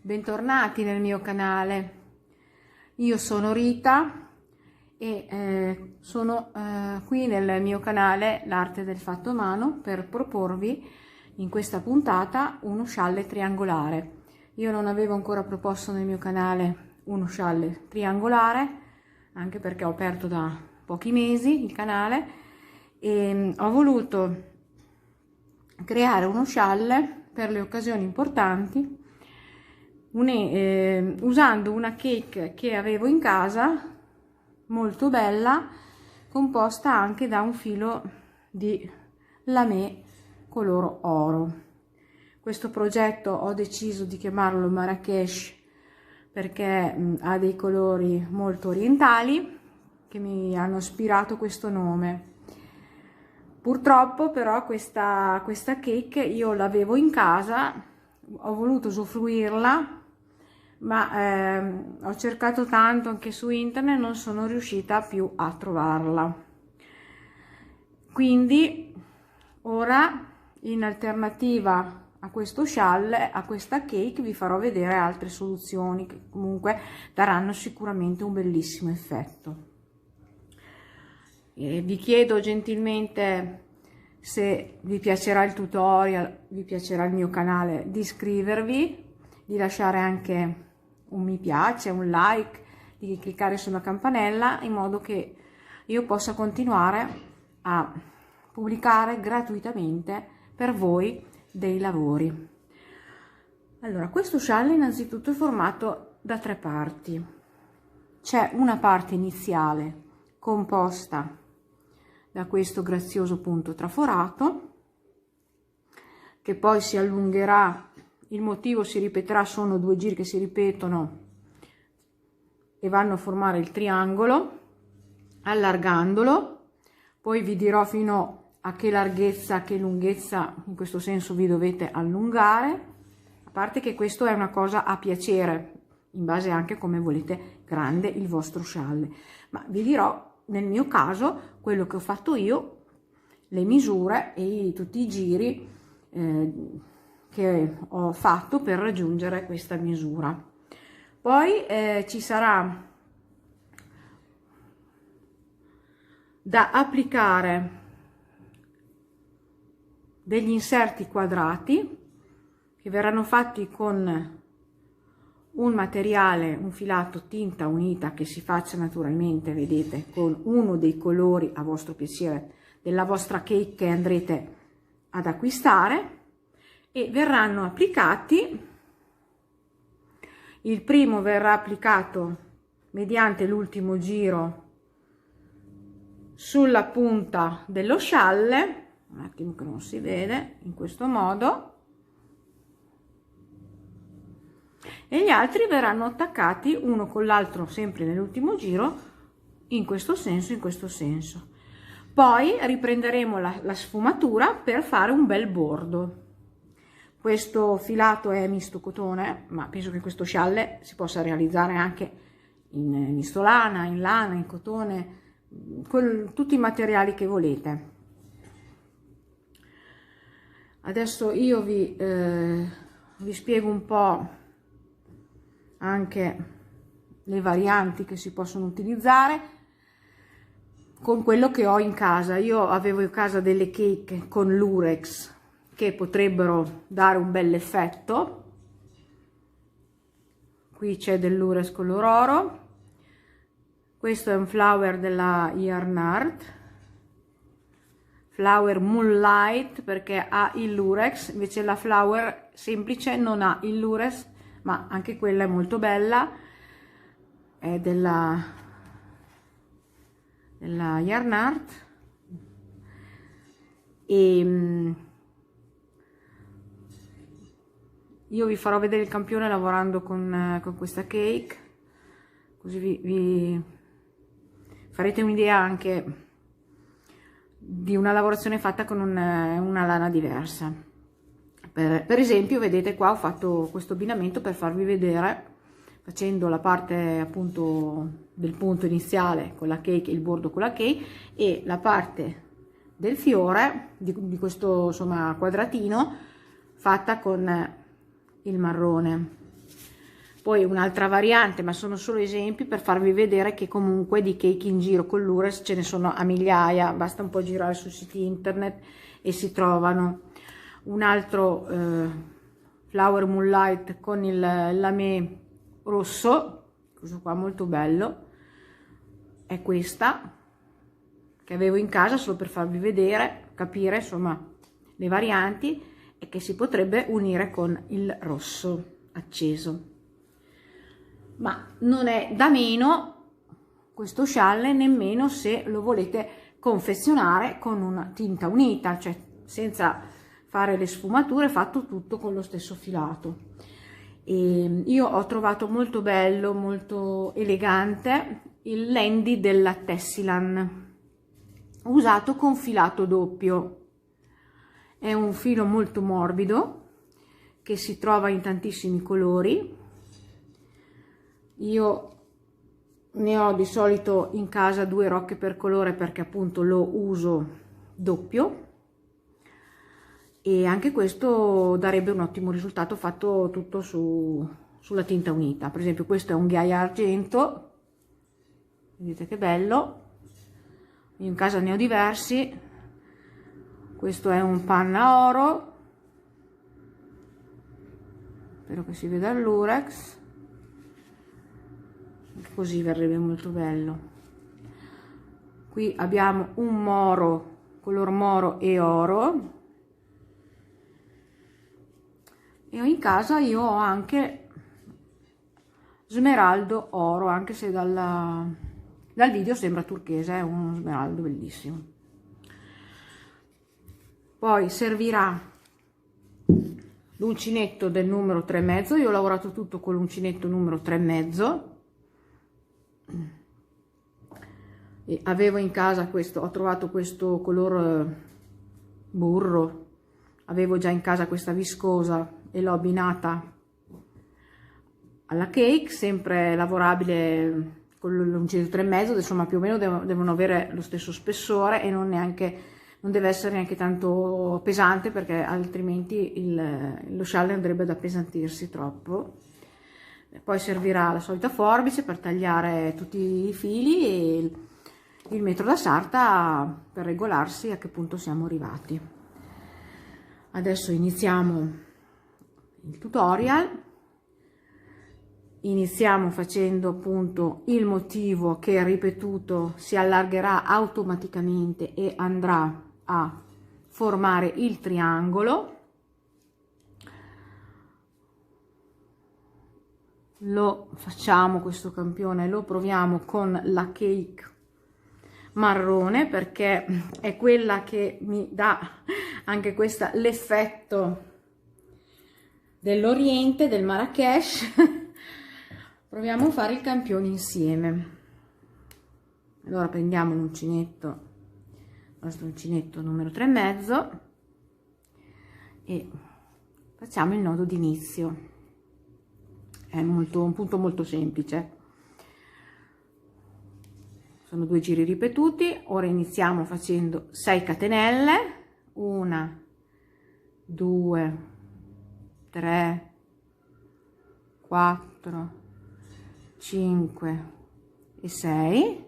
bentornati nel mio canale. Io sono Rita e sono qui nel mio canale L'Arte del Fatto a Mano per proporvi in questa puntata uno scialle triangolare. Io non avevo ancora proposto nel mio canale uno scialle triangolare, anche perché ho aperto da pochi mesi il canale e ho voluto creare uno scialle per le occasioni importanti usando una cake che avevo in casa, molto bella, composta anche da un filo di lamé color oro. Questo progetto ho deciso di chiamarlo Marrakesh perché ha dei colori molto orientali che mi hanno ispirato questo nome. Purtroppo però questa cake io l'avevo in casa, ho voluto usufruirla, ma ho cercato tanto anche su internet, non sono riuscita più a trovarla. Quindi ora, in alternativa a questo scialle, a questa cake, vi farò vedere altre soluzioni che comunque daranno sicuramente un bellissimo effetto. E vi chiedo gentilmente, se vi piacerà il tutorial, vi piacerà il mio canale, di iscrivervi, di lasciare anche un mi piace, un like, di cliccare sulla campanella in modo che io possa continuare a pubblicare gratuitamente per voi dei lavori. Allora, questo scialle innanzitutto è formato da 3 parti. C'è una parte iniziale composta da questo grazioso punto traforato, che poi si allungherà. Il motivo si ripeterà, sono 2 giri che si ripetono e vanno a formare il triangolo, allargandolo. Poi vi dirò fino a che larghezza, che lunghezza, in questo senso vi dovete allungare, a parte che questo è una cosa a piacere, in base anche come volete grande il vostro scialle, ma vi dirò nel mio caso quello che ho fatto io, le misure e tutti i giri che ho fatto per raggiungere questa misura. Poi ci sarà da applicare degli inserti quadrati che verranno fatti con un materiale, un filato tinta unita che si faccia naturalmente, vedete, con uno dei colori a vostro piacere della vostra cake che andrete ad acquistare, e verranno applicati. Il primo verrà applicato mediante l'ultimo giro sulla punta dello scialle, un attimo che non si vede, in questo modo, e gli altri verranno attaccati uno con l'altro sempre nell'ultimo giro, in questo senso, in questo senso. Poi riprenderemo la sfumatura per fare un bel bordo. Questo filato è misto cotone, ma penso che questo scialle si possa realizzare anche in mistolana, in lana, in cotone, con tutti i materiali che volete. Adesso io vi spiego un po' anche le varianti che si possono utilizzare con quello che ho in casa. Io avevo in casa delle cake con l'urex che potrebbero dare un bel effetto. Qui c'è dell'urex color oro, questo è un flower della Yarn Art, flower Moonlight, perché ha il lurex, invece la flower semplice non ha il lurex, ma anche quella è molto bella, è della Yarn Art. E io vi farò vedere il campione lavorando con questa cake, così vi farete un'idea anche di una lavorazione fatta con una lana diversa. Per esempio, vedete qua ho fatto questo abbinamento per farvi vedere, facendo la parte appunto del punto iniziale con la cake, il bordo con la cake, e la parte del fiore di questo insomma quadratino fatta con il marrone. Poi un'altra variante, ma sono solo esempi per farvi vedere che comunque di cake in giro con l'Urex ce ne sono a migliaia, basta un po' girare sui siti internet e si trovano. Un altro Flower Moonlight con il lamé rosso, questo qua molto bello, è questa che avevo in casa solo per farvi vedere, capire insomma le varianti, e che si potrebbe unire con il rosso acceso. Ma non è da meno questo scialle nemmeno se lo volete confezionare con una tinta unita, cioè senza fare le sfumature, fatto tutto con lo stesso filato. E io ho trovato molto bello, molto elegante il Landy della Tessilan, usato con filato doppio. È un filo molto morbido che si trova in tantissimi colori. Io ne ho di solito in casa 2 rocche per colore perché appunto lo uso doppio, e anche questo darebbe un ottimo risultato fatto tutto sulla tinta unita. Per esempio questo è un ghiaia argento, vedete che bello, io in casa ne ho diversi. Questo è un panna oro, spero che si veda l'Urex, così verrebbe molto bello. Qui abbiamo un moro, color moro e oro, e in casa io ho anche smeraldo oro, anche se dal video sembra turchese, è uno smeraldo bellissimo. Poi servirà l'uncinetto del numero 3,5, io ho lavorato tutto con l'uncinetto numero 3,5, e avevo in casa questo, ho trovato questo color burro, avevo già in casa questa viscosa e l'ho abbinata alla cake, sempre lavorabile con l'uncinetto 3,5, insomma più o meno devono avere lo stesso spessore e non deve essere neanche tanto pesante, perché altrimenti lo scialle andrebbe ad appesantirsi troppo. Poi servirà la solita forbice per tagliare tutti i fili e il metro da sarta per regolarsi a che punto siamo arrivati. Adesso iniziamo il tutorial. Iniziamo facendo appunto il motivo che, ripetuto, si allargherà automaticamente e andrà a formare il triangolo. Lo facciamo, questo campione lo proviamo con la cake marrone, perché è quella che mi dà anche questa l'effetto dell'Oriente, del Marrakesh. Proviamo a fare il campione insieme. Allora prendiamo l'uncinetto, il nostro uncinetto numero 3,5, e facciamo il nodo d'inizio. È un punto molto semplice, sono 2 giri ripetuti. Ora iniziamo facendo 6 catenelle, 1 2 3 4 5 e 6.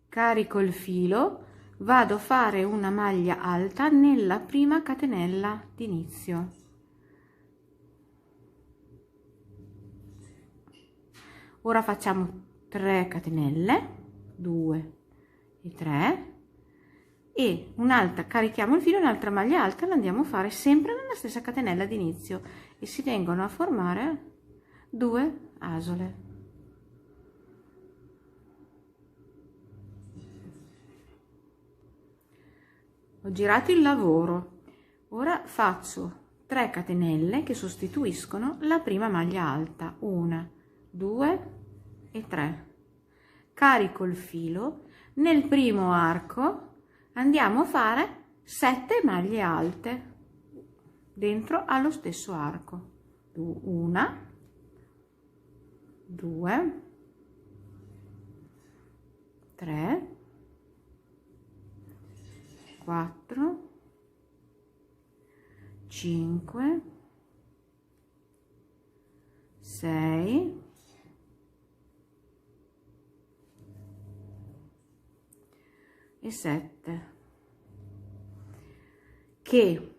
Carico il filo, vado a fare una maglia alta nella prima catenella d'inizio. Ora facciamo 3 catenelle, 2 e 3, e un'altra, carichiamo il filo, un'altra maglia alta la andiamo a fare sempre nella stessa catenella d'inizio e si vengono a formare 2 asole. Ho girato il lavoro, ora faccio 3 catenelle che sostituiscono la prima maglia alta, 1 2 e 3, carico il filo, nel primo arco andiamo a fare 7 maglie alte dentro allo stesso arco, 1 2 3 4 5, 6, 7, che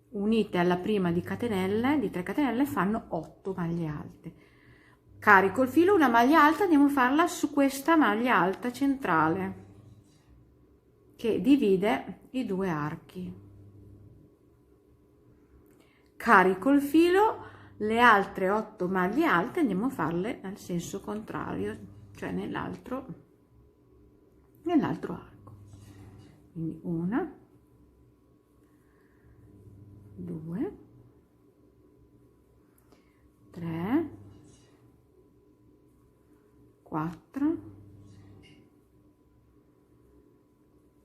unite alla prima di catenelle, di 3 catenelle, fanno 8 maglie alte. Carico il filo, una maglia alta, andiamo a farla su questa maglia alta centrale che divide i due archi. Carico il filo, le altre 8 maglie alte andiamo a farle nel senso contrario, cioè nell'altro arco. Quindi 1, 2, 3, 4,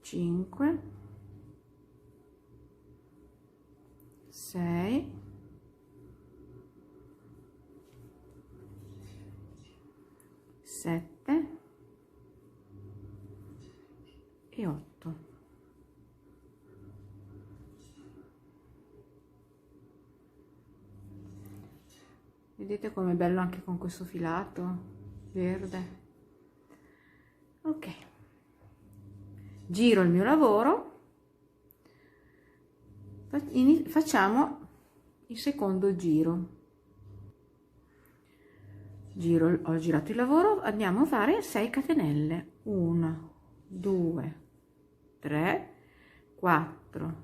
5, 6, 7 e 8. Vedete com'è bello anche con questo filato verde. Ok, giro il mio lavoro, facciamo il secondo giro. Ho girato il lavoro, andiamo a fare 6 catenelle. 1, 2, 3, 4,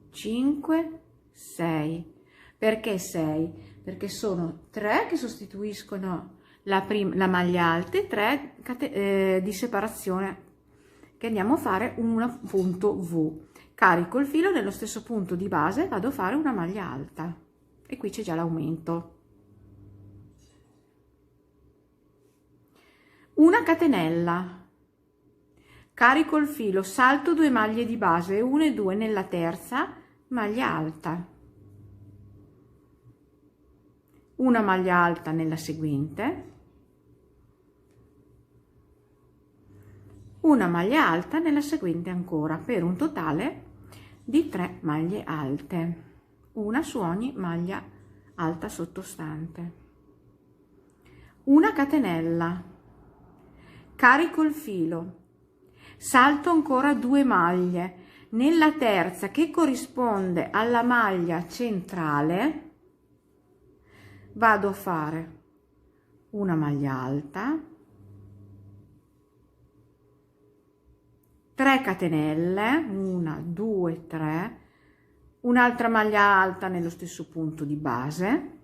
5, 6. Perché 6? Perché sono 3 che sostituiscono la maglia alta e 3 di separazione che andiamo a fare un punto V. Carico il filo nello stesso punto di base, vado a fare una maglia alta e qui c'è già l'aumento. Una catenella, carico il filo, salto 2 maglie di base, 1 e 2 nella terza maglia alta, una maglia alta nella seguente, una maglia alta nella seguente ancora, per un totale di 3 maglie alte, una su ogni maglia alta sottostante. Una catenella, carico il filo, salto ancora 2 maglie, nella terza che corrisponde alla maglia centrale vado a fare una maglia alta, 3 catenelle, 1, 2, 3, un'altra maglia alta nello stesso punto di base,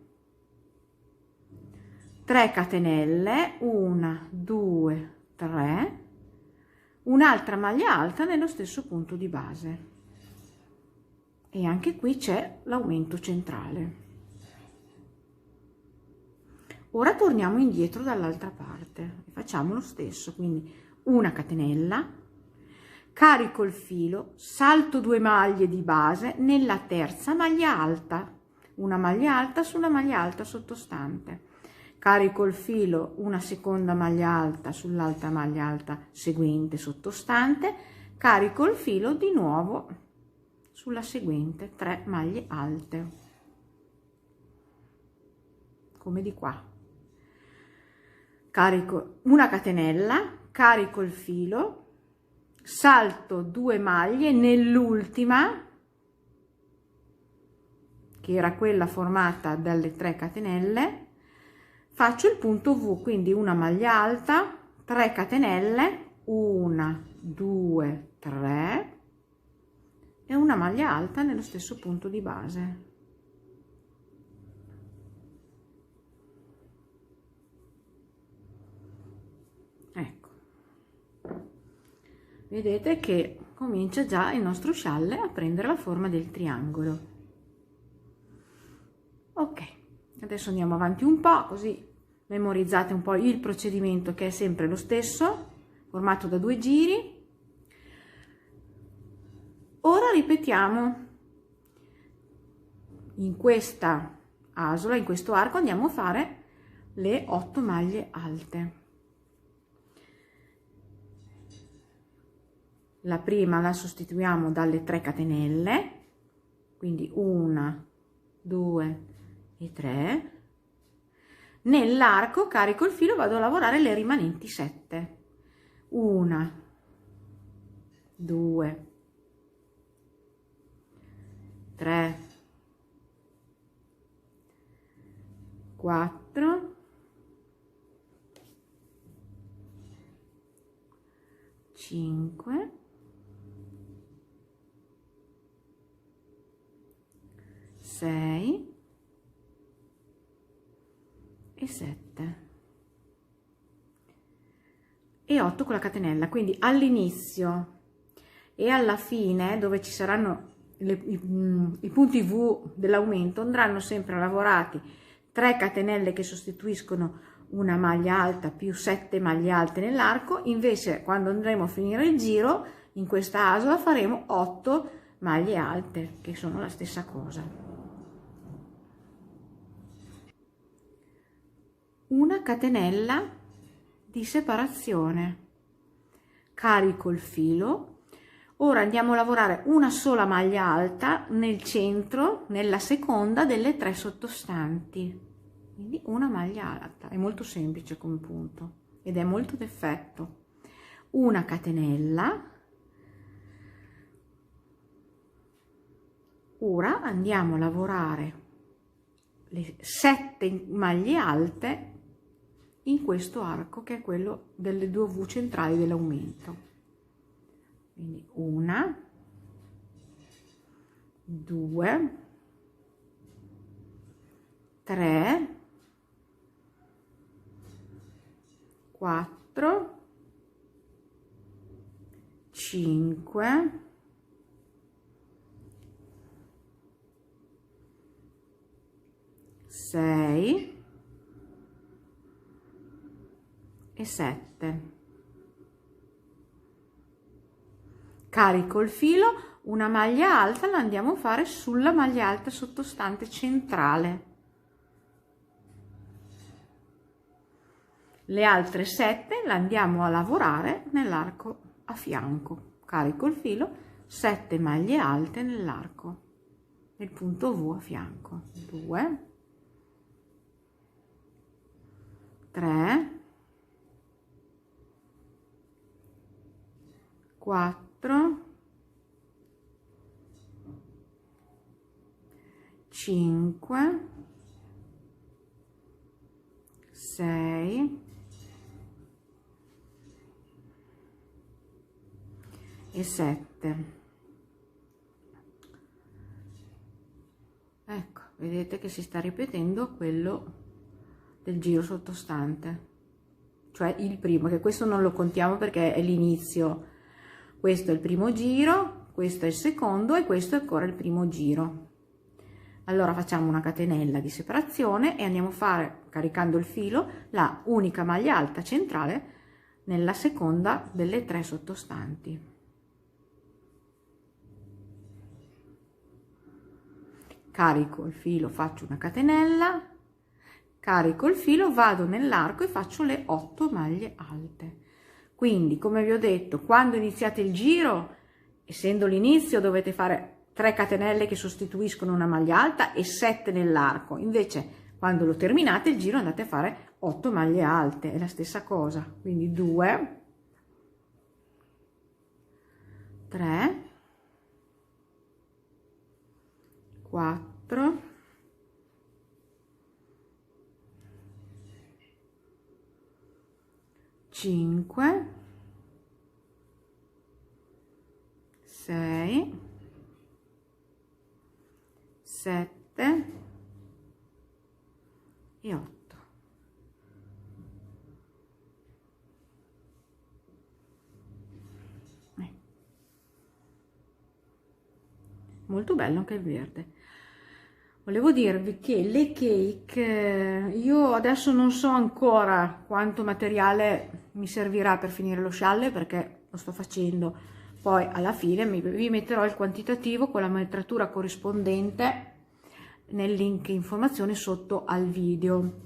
3 catenelle, 1, 2, 3, un'altra maglia alta nello stesso punto di base e anche qui c'è l'aumento centrale. Ora torniamo indietro dall'altra parte e facciamo lo stesso, quindi una catenella, carico il filo, salto 2 maglie di base nella terza maglia alta, una maglia alta su una maglia alta sottostante, carico il filo, una seconda maglia alta sull'altra maglia alta seguente sottostante, carico il filo di nuovo sulla seguente, 3 maglie alte, come di qua. Carico una catenella, carico il filo, salto 2 maglie nell'ultima, che era quella formata dalle 3 catenelle, faccio il punto V, quindi una maglia alta, 3 catenelle, 1, 2, 3 e una maglia alta nello stesso punto di base. Ecco, vedete che comincia già il nostro scialle a prendere la forma del triangolo. Ok, adesso andiamo avanti un po', così memorizzate un po' il procedimento, che è sempre lo stesso, formato da 2 giri. Ora ripetiamo in questa asola, in questo arco, andiamo a fare le 8 maglie alte. La prima la sostituiamo dalle 3 catenelle, quindi 1, 2 e 3. Nell'arco carico il filo, vado a lavorare le rimanenti 7. 1, 2, 3, 4, 5, 6 e 7 e 8 con la catenella. Quindi all'inizio e alla fine, dove ci saranno i punti V dell'aumento, andranno sempre lavorati 3 catenelle che sostituiscono una maglia alta più 7 maglie alte nell'arco. Invece quando andremo a finire il giro, in questa asola faremo 8 maglie alte, che sono la stessa cosa. Una catenella di separazione, carico il filo. Ora andiamo a lavorare una sola maglia alta nel centro, nella seconda delle 3 sottostanti, quindi una maglia alta. È molto semplice come punto ed è molto d'effetto. Una catenella. Ora andiamo a lavorare le 7 maglie alte in questo arco, che è quello delle 2 V centrali dell'aumento. Quindi 1, 2, 3, 4, 5, 6 e 7. Carico il filo, una maglia alta la andiamo a fare sulla maglia alta sottostante centrale. Le altre 7 la andiamo a lavorare nell'arco a fianco. Carico il filo, 7 maglie alte nell'arco, nel punto V a fianco. 2, 3, 4, 5, 6 e 7. Ecco, vedete che si sta ripetendo quello del giro sottostante, cioè il primo, che questo non lo contiamo perché è l'inizio. Questo è il primo giro, questo è il secondo e questo è ancora il primo giro. Allora facciamo una catenella di separazione e andiamo a fare, caricando il filo, la unica maglia alta centrale nella seconda delle 3 sottostanti. Carico il filo, faccio una catenella, carico il filo, vado nell'arco e faccio le 8 maglie alte. Quindi, come vi ho detto, quando iniziate il giro, essendo l'inizio, dovete fare 3 catenelle che sostituiscono una maglia alta e 7 nell'arco. Invece, quando lo terminate il giro, andate a fare 8 maglie alte, è la stessa cosa. Quindi 2, 3, 4, 5, 6, 7 e 8. Molto bello anche il verde. Volevo dirvi che le cake, io adesso non so ancora quanto materiale mi servirà per finire lo scialle perché lo sto facendo, poi alla fine vi metterò il quantitativo con la metratura corrispondente nel link informazione sotto al video.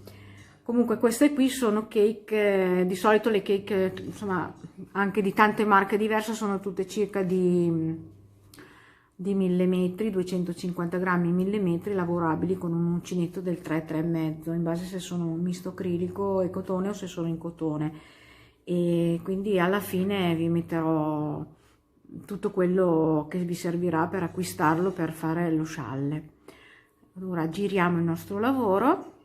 Comunque queste qui sono cake, di solito le cake insomma anche di tante marche diverse sono tutte circa di di 1000 metri, 250 grammi 1000 metri lavorabili con un uncinetto del 3,5, in base se sono misto acrilico e cotone o se sono in cotone. E quindi alla fine vi metterò tutto quello che vi servirà per acquistarlo per fare lo scialle. Allora giriamo il nostro lavoro,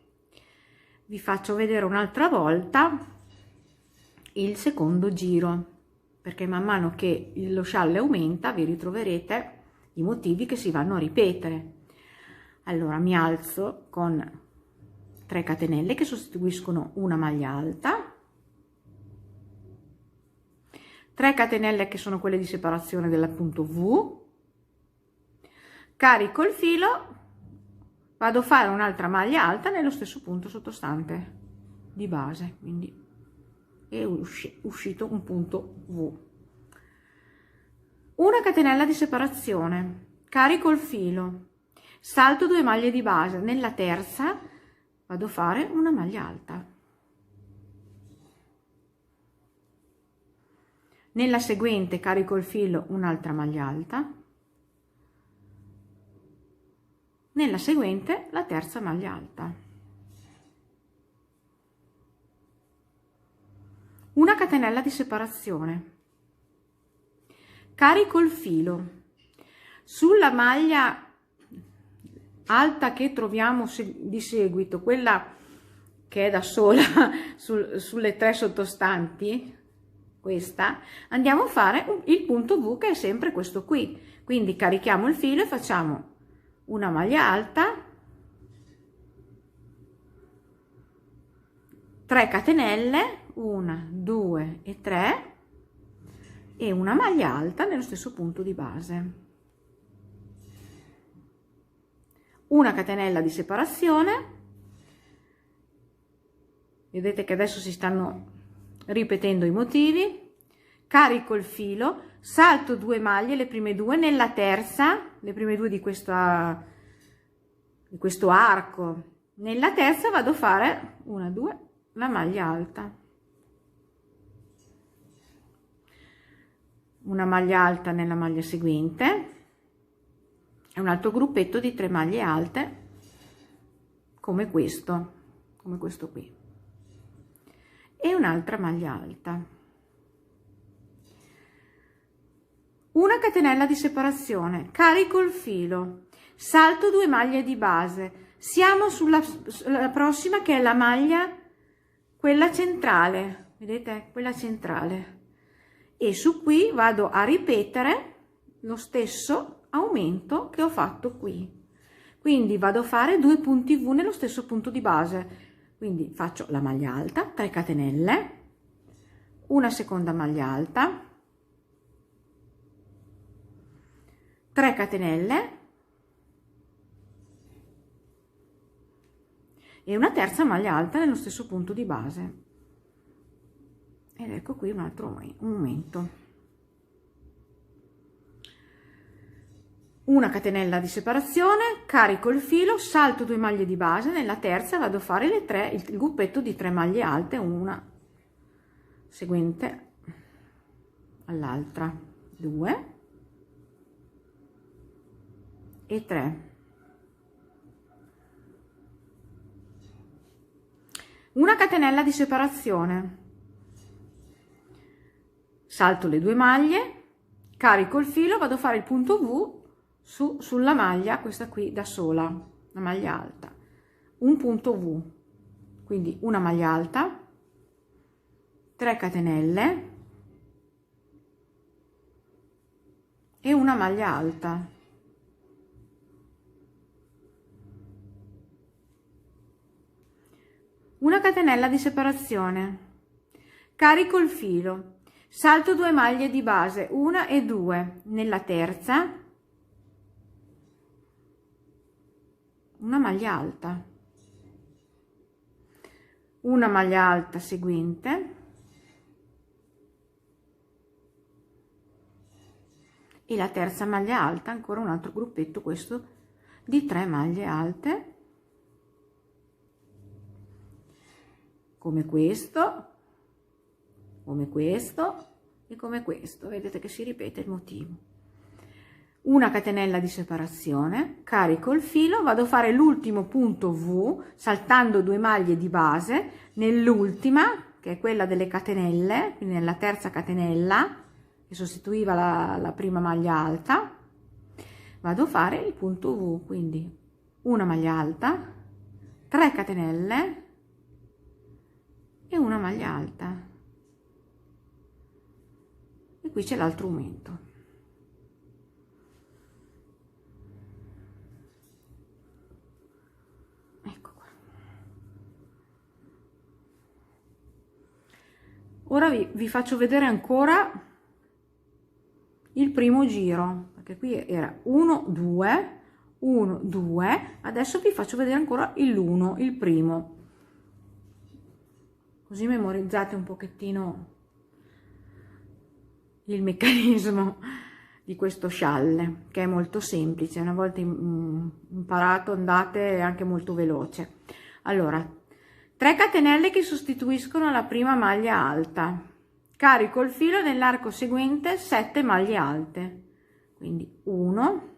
vi faccio vedere un'altra volta il secondo giro, perché man mano che lo scialle aumenta vi ritroverete i motivi che si vanno a ripetere. Allora mi alzo con 3 catenelle che sostituiscono una maglia alta, 3 catenelle che sono quelle di separazione dell'appunto V, carico il filo, vado a fare un'altra maglia alta nello stesso punto sottostante di base, quindi è uscito un punto V. Una catenella di separazione, carico il filo, salto 2 maglie di base, nella terza vado a fare una maglia alta, nella seguente carico il filo, un'altra maglia alta, nella seguente la terza maglia alta, una catenella di separazione, carico il filo, sulla maglia alta che troviamo di seguito, quella che è da sola sulle 3 sottostanti, questa, andiamo a fare il punto V, che è sempre questo qui. Quindi carichiamo il filo e facciamo una maglia alta, 3 catenelle, 1, 2 e 3, e una maglia alta nello stesso punto di base, una catenella di separazione. Vedete che adesso si stanno ripetendo i motivi, carico il filo, salto 2 maglie, le prime 2, nella terza, le prime 2 di questo arco, nella terza vado a fare 1, 2, la maglia alta, una maglia alta nella maglia seguente e un altro gruppetto di 3 maglie alte come questo qui, e un'altra maglia alta, una catenella di separazione, carico il filo, salto 2 maglie di base, siamo sulla prossima, che è la maglia, quella centrale, vedete, quella centrale, e su qui vado a ripetere lo stesso aumento che ho fatto qui, quindi vado a fare 2 punti V nello stesso punto di base, quindi faccio la maglia alta, 3 catenelle, una seconda maglia alta, 3 catenelle e una terza maglia alta nello stesso punto di base, ed ecco qui un altro aumento, una catenella di separazione, carico il filo, salto 2 maglie di base, nella terza vado a fare il gruppetto di 3 maglie alte, una seguente all'altra, 2 e 3, una catenella di separazione, salto le 2 maglie, carico il filo, vado a fare il punto V sulla maglia, questa qui da sola, la maglia alta, un punto V, quindi una maglia alta, 3 catenelle e una maglia alta, una catenella di separazione, carico il filo, salto 2 maglie di base, 1 e 2, nella terza una maglia alta, una maglia alta seguente e la terza maglia alta, ancora un altro gruppetto, questo di 3 maglie alte, come questo e come questo. Vedete che si ripete il motivo, una catenella di separazione, carico il filo, vado a fare l'ultimo punto V saltando 2 maglie di base nell'ultima, che è quella delle catenelle, quindi nella terza catenella che sostituiva la prima maglia alta. Vado a fare il punto V, quindi una maglia alta, 3 catenelle e una maglia alta, e qui c'è l'altro aumento. Ora vi faccio vedere ancora il primo giro, perché qui era 1 2 1 2, adesso vi faccio vedere ancora l'1, il primo, così memorizzate un pochettino il meccanismo di questo scialle, che è molto semplice. Una volta imparato andate anche molto veloce. Allora, 3 catenelle che sostituiscono la prima maglia alta, carico il filo nell'arco seguente 7 maglie alte, quindi 1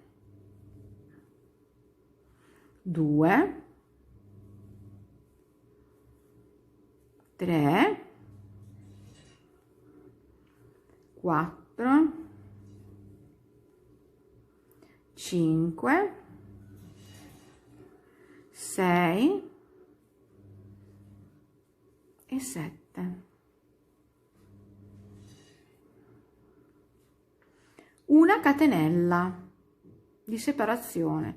2 3 4 5 6 e 7. Una catenella di separazione,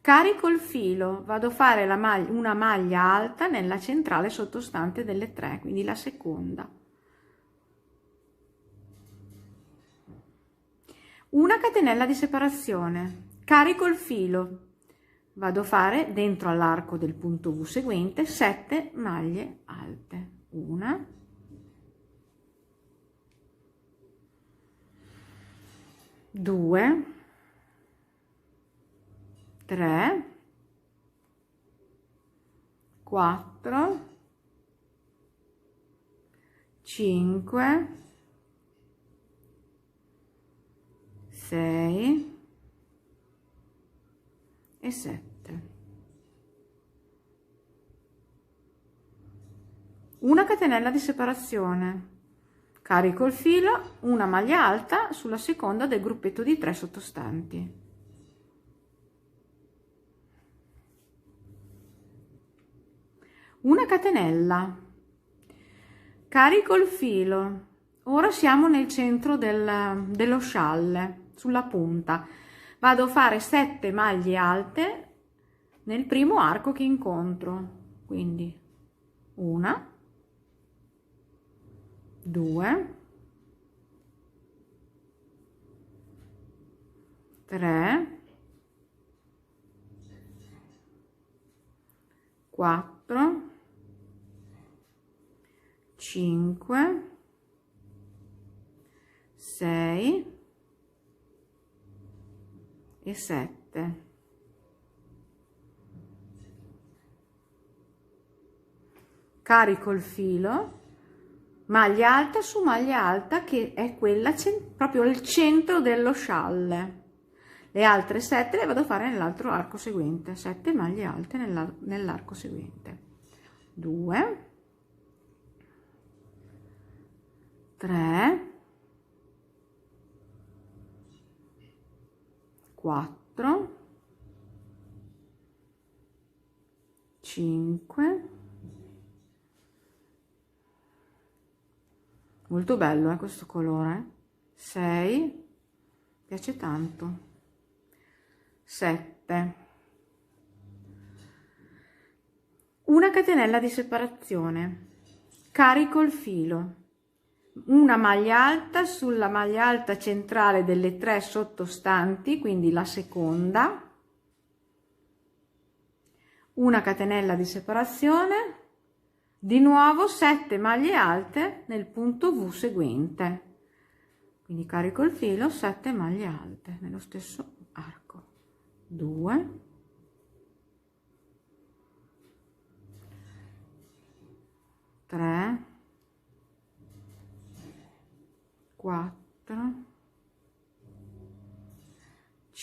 carico il filo, vado a fare una maglia alta nella centrale sottostante delle 3, quindi la seconda. Una catenella di separazione, carico il filo, vado a fare dentro all'arco del punto V seguente 7 maglie alte, 1 2 3 4 5 6 e 7. Una catenella di separazione, carico il filo, una maglia alta sulla seconda del gruppetto di 3 sottostanti. Una catenella, carico il filo, ora siamo nel centro dello scialle, sulla punta, vado a fare 7 maglie alte nel primo arco che incontro, quindi 1 2 3 4 5 6 e 7. Carico il filo, maglia alta su maglia alta, che è quella proprio al centro dello scialle. Le altre 7 le vado a fare nell'altro arco seguente, 7 maglie alte nell'arco seguente. 2 3 4 5, molto bello questo colore, 6, piace tanto, 7, una catenella di separazione, carico il filo, una maglia alta sulla maglia alta centrale delle 3 sottostanti, quindi la seconda, una catenella di separazione, di nuovo 7 maglie alte nel punto V seguente, quindi carico il filo, 7 maglie alte nello stesso arco, 2 3 4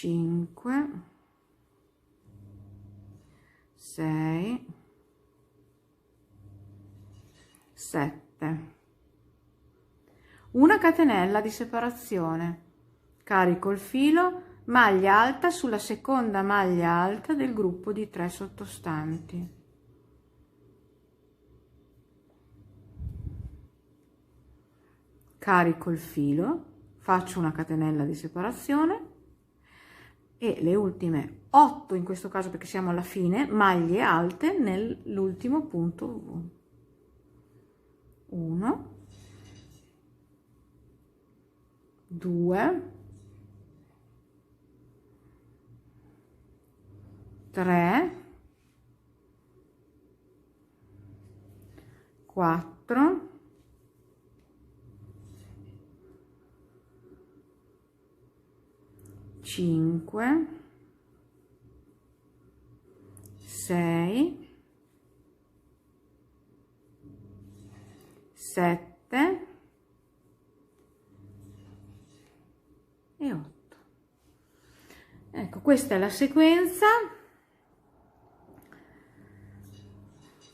5, 6, 7, una catenella di separazione, carico il filo, maglia alta sulla seconda maglia alta del gruppo di 3 sottostanti, carico il filo, faccio una catenella di separazione e le ultime 8, in questo caso perché siamo alla fine, maglie alte nell'ultimo punto V. 1, 2, 3, 4, 5, 6, 7 e 8. Ecco, questa è la sequenza.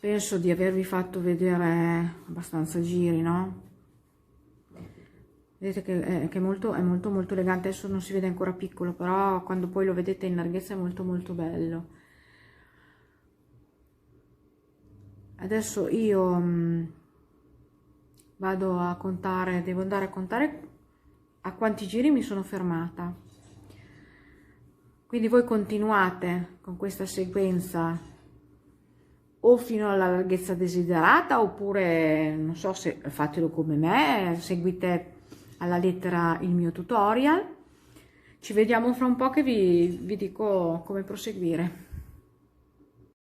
Penso di avervi fatto vedere abbastanza giri, no? Vedete che è molto elegante. Adesso non si vede ancora piccolo, però quando poi lo vedete in larghezza è molto bello. Adesso io vado a contare, devo andare a contare a quanti giri mi sono fermata. Quindi voi continuate con questa sequenza o fino alla larghezza desiderata, oppure non so, se fatelo come me, seguite alla lettera il mio tutorial. Ci vediamo fra un po' che vi dico come proseguire.